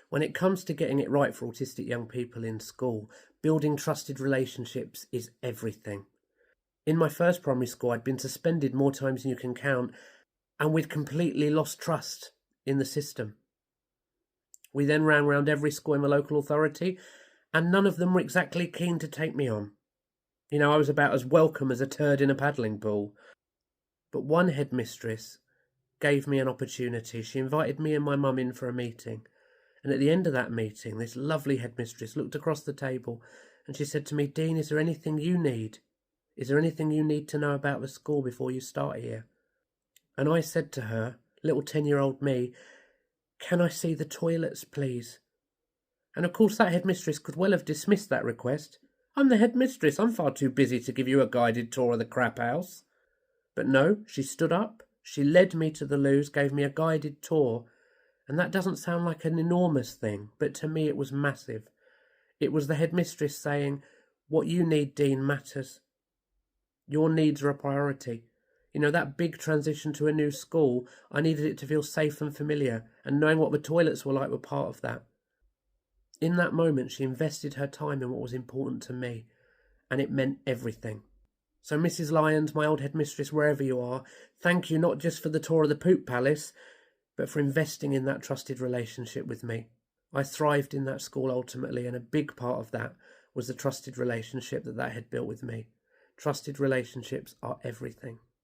When it comes to getting it right for autistic young people in school, building trusted relationships is everything. In my first primary school, I'd been suspended more times than you can count, and we'd completely lost trust in the system. We then ran round every school in the local authority, and none of them were exactly keen to take me on. I was about as welcome as a turd in a paddling pool. But one headmistress gave me an opportunity. She invited me and my mum in for a meeting. And at the end of that meeting, this lovely headmistress looked across the table and she said to me, "Dean, is there anything you need? Is there anything you need to know about the school before you start here?" And I said to her, little 10-year-old me, "Can I see the toilets, please?" And of course that headmistress could well have dismissed that request. "I'm the headmistress. I'm far too busy to give you a guided tour of the crap house." But no, she stood up, she led me to the loos, gave me a guided tour. And that doesn't sound like an enormous thing, but to me it was massive. It was the headmistress saying, "What you need, Dean, matters. Your needs are a priority." That big transition to a new school, I needed it to feel safe and familiar, and knowing what the toilets were like were part of that. In that moment, she invested her time in what was important to me, and it meant everything. So Mrs. Lyons, my old headmistress, wherever you are, thank you not just for the tour of the Poop Palace, but for investing in that trusted relationship with me. I thrived in that school ultimately, and a big part of that was the trusted relationship that had built with me. Trusted relationships are everything.